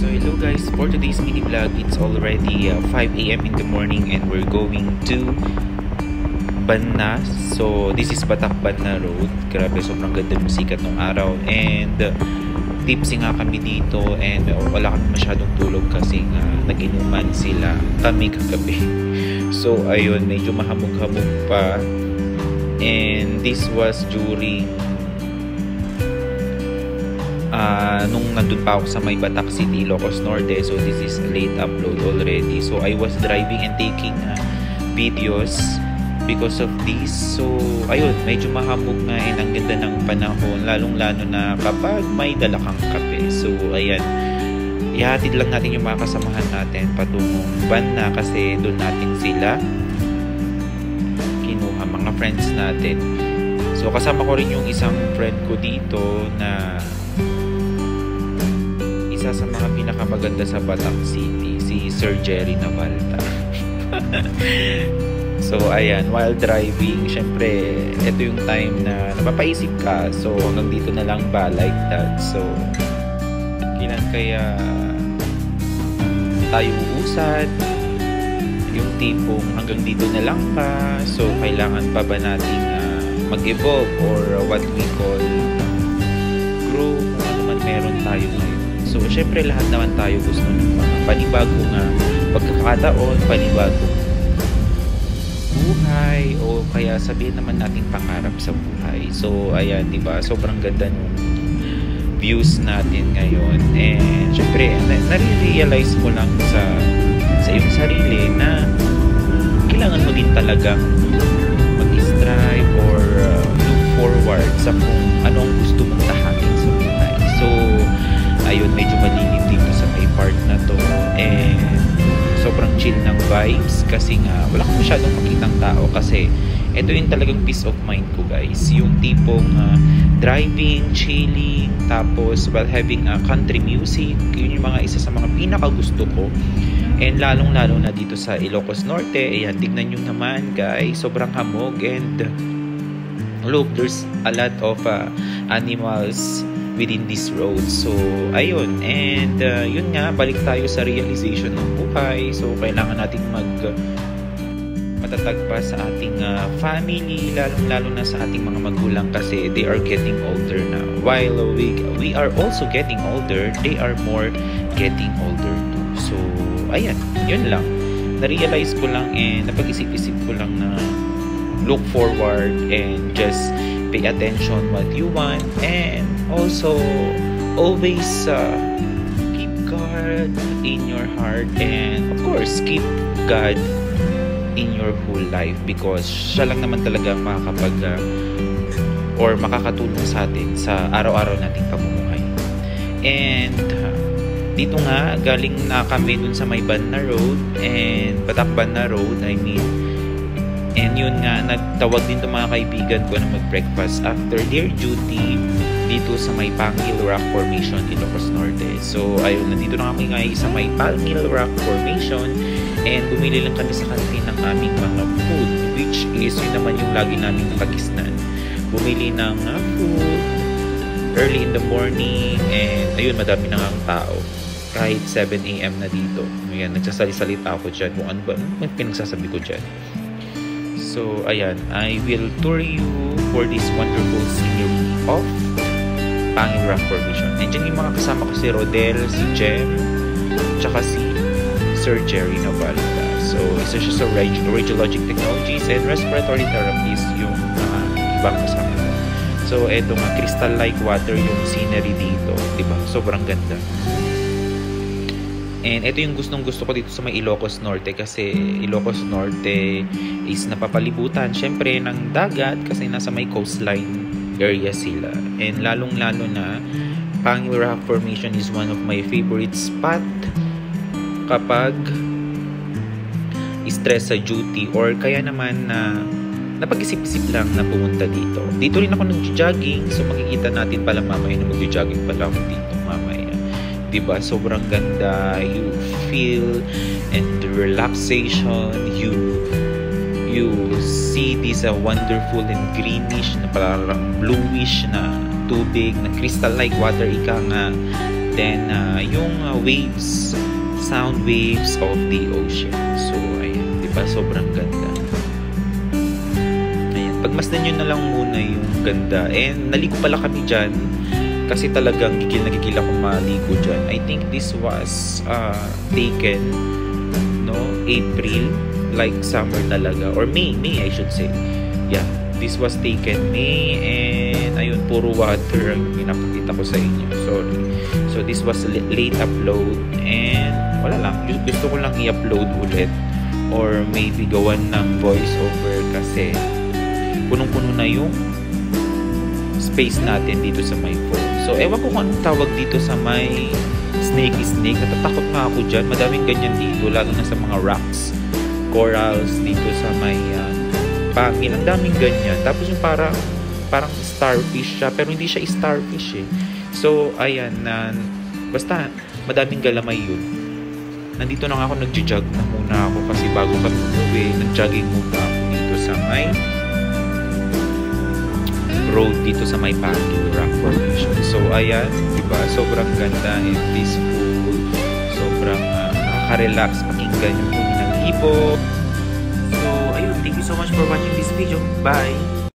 So hello guys, for today's mini vlog, it's already 5 a.m. in the morning and we're going to Banna. So this is Batak Banna Road. Grabe, sobrang ganda ng sikat nung araw and tipsy nga kami dito and wala kami masyadong tulog kasi nag-inuman sila kami kagabi. So ayun, medyo mahamog-hamog pa and this was during nung nandun pa ako sa may Batak City, Ilocos Norte. So this is late upload already. So I was driving and taking videos because of this. So ayun, medyo mahamog nga and ang ganda ng panahon, lalong-lalo na kapag may dala kang kape. So ayan, ihatid lang natin yung mga kasamahan natin patungong Banna kasi doon natin sila kinuha, mga friends natin. So kasama ko rin yung isang friend ko dito na isa sa mga pinakamaganda sa Batak City, si Sir Jerry Navalta. So ayan, while driving, syempre ito yung time na napapaisip ka. So hanggang dito na lang ba, like that. So kailan kaya tayo uusad, yung tipong hanggang dito na lang ba. So kailangan pa ba nating mag-evolve or what we call grow, kung ano man meron tayo ngayon. So, syempre lahat naman tayo gusto ng mga panibagong pagkakataon, panibagong buhay, o kaya sabihin naman natin pangarap sa buhay. So, ayan, diba? Sobrang ganda ng views natin ngayon. And, syempre, nare-realize mo lang sa iyong sarili na kailangan mo din talagang mag-strive or look forward sa kung anong gusto mong tahakin sa buhay. So, ayun, medyo malilim dito sa may part na to and sobrang chill ng vibes kasi nga wala kang masyadong makitang tao kasi ito yung talagang peace of mind ko, guys. Yung tipong driving, chilling, tapos while having country music, yun yung mga isa sa mga pinakagusto ko. And lalong-lalo na dito sa Ilocos Norte, ayan, tignan nyo naman, guys, sobrang hamog and look, there's a lot of animals within this road. So ayun, and yun nga, balik tayo sa realization ng buhay. So kailangan nating matatag pa sa ating family, lalong-lalo na sa ating mga magulang kasi they are getting older na. While we are also getting older, they are more getting older too. So ayan, yun lang, na-realize ko lang and napag-isip-isip ko lang na look forward and just pay attention what you want, and also always keep God in your heart, and of course keep God in your whole life because siya lang naman talaga makakapag or makakatulong sa atin sa araw-araw nating pamumuhay. And dito nga, galing na kami dun sa may Banna Road and Batak Banna Road, I mean. And yun nga, nagtawag din itong mga kaibigan ko na mag-breakfast after their duty dito sa may Pangil Rock Formation, Ilocos Norte. So ayun, nandito na kami ngayon sa may Pangil Rock Formation and bumili lang kami sa kantin ng aming mga food, which is yun naman yung lagi namin nakagisnan. Bumili ng food early in the morning and ayun, madami na ang tao. Kahit 7 a.m. na dito. Ayan, nagsasali-salita ako dyan kung ano ba pinagsasabi ko dyan. So, ayan, I will tour you for this wonderful scenery of Pangil Rock Formation. And dyan yung mga kasama ko, si Rodel, si Jem, tsaka si Sir Jerry Navalta. So, isa siya sa Radiologic Technologies and Respiratory Therapies yung ibang kasama. So, eto nga, crystal-like water yung scenery dito. Diba? Sobrang ganda. And ito yung gustong-gusto ko dito sa may Ilocos Norte kasi Ilocos Norte is napapalibutan syempre ng dagat kasi nasa may coastline area sila. And lalong-lalo na Pangil Rock Formation is one of my favorite spot kapag stress sa duty or kaya naman na napag-isip-isip lang na pumunta dito. Dito rin ako nag-jogging, so makikita natin pala mamaya na mag-jogging pala ako dito mamaya. Diba? Sobrang ganda. You feel and the relaxation. You see this wonderful and greenish na parang bluish na tubig na crystal-like water, ika nga. Then, yung waves, sound waves of the ocean. So, ayan, diba? Sobrang ganda. Ayan, pagmasdan nyo na lang muna yung ganda. And, naligo pala kami dyan. Kasi talagang gigil na gigil ako maligo dyan. I think this was taken, no, April, like summer talaga. Or May I should say. Yeah, this was taken May, and ayun, puro water ang pinapakita ko sa inyo. Sorry. So, this was late upload, and wala lang. Gusto ko lang i-upload ulit. Or maybe gawan ng voiceover kasi punong-puno na yung space natin dito sa my phone. So, ewan ko kung anong tawag dito sa may snake. Natatakot nga ako dyan. Madaming ganyan dito, lalo na sa mga rocks, corals dito sa may pangil. Ang daming ganyan. Tapos yung parang starfish siya, pero hindi siya starfish eh. So, ayan, basta madaming galamay yun. Nandito na nga ako, nag-jog na muna ako kasi bago kami umuwi, nag-jogging muna ako dito sa may road dito sa may Baguio Rock Formation. So, ayan, diba? Sobrang ganda and peaceful. Sobrang nakaka-relax pakinggan yung huni ng ibon. So, ayun, thank you so much for watching this video. Bye!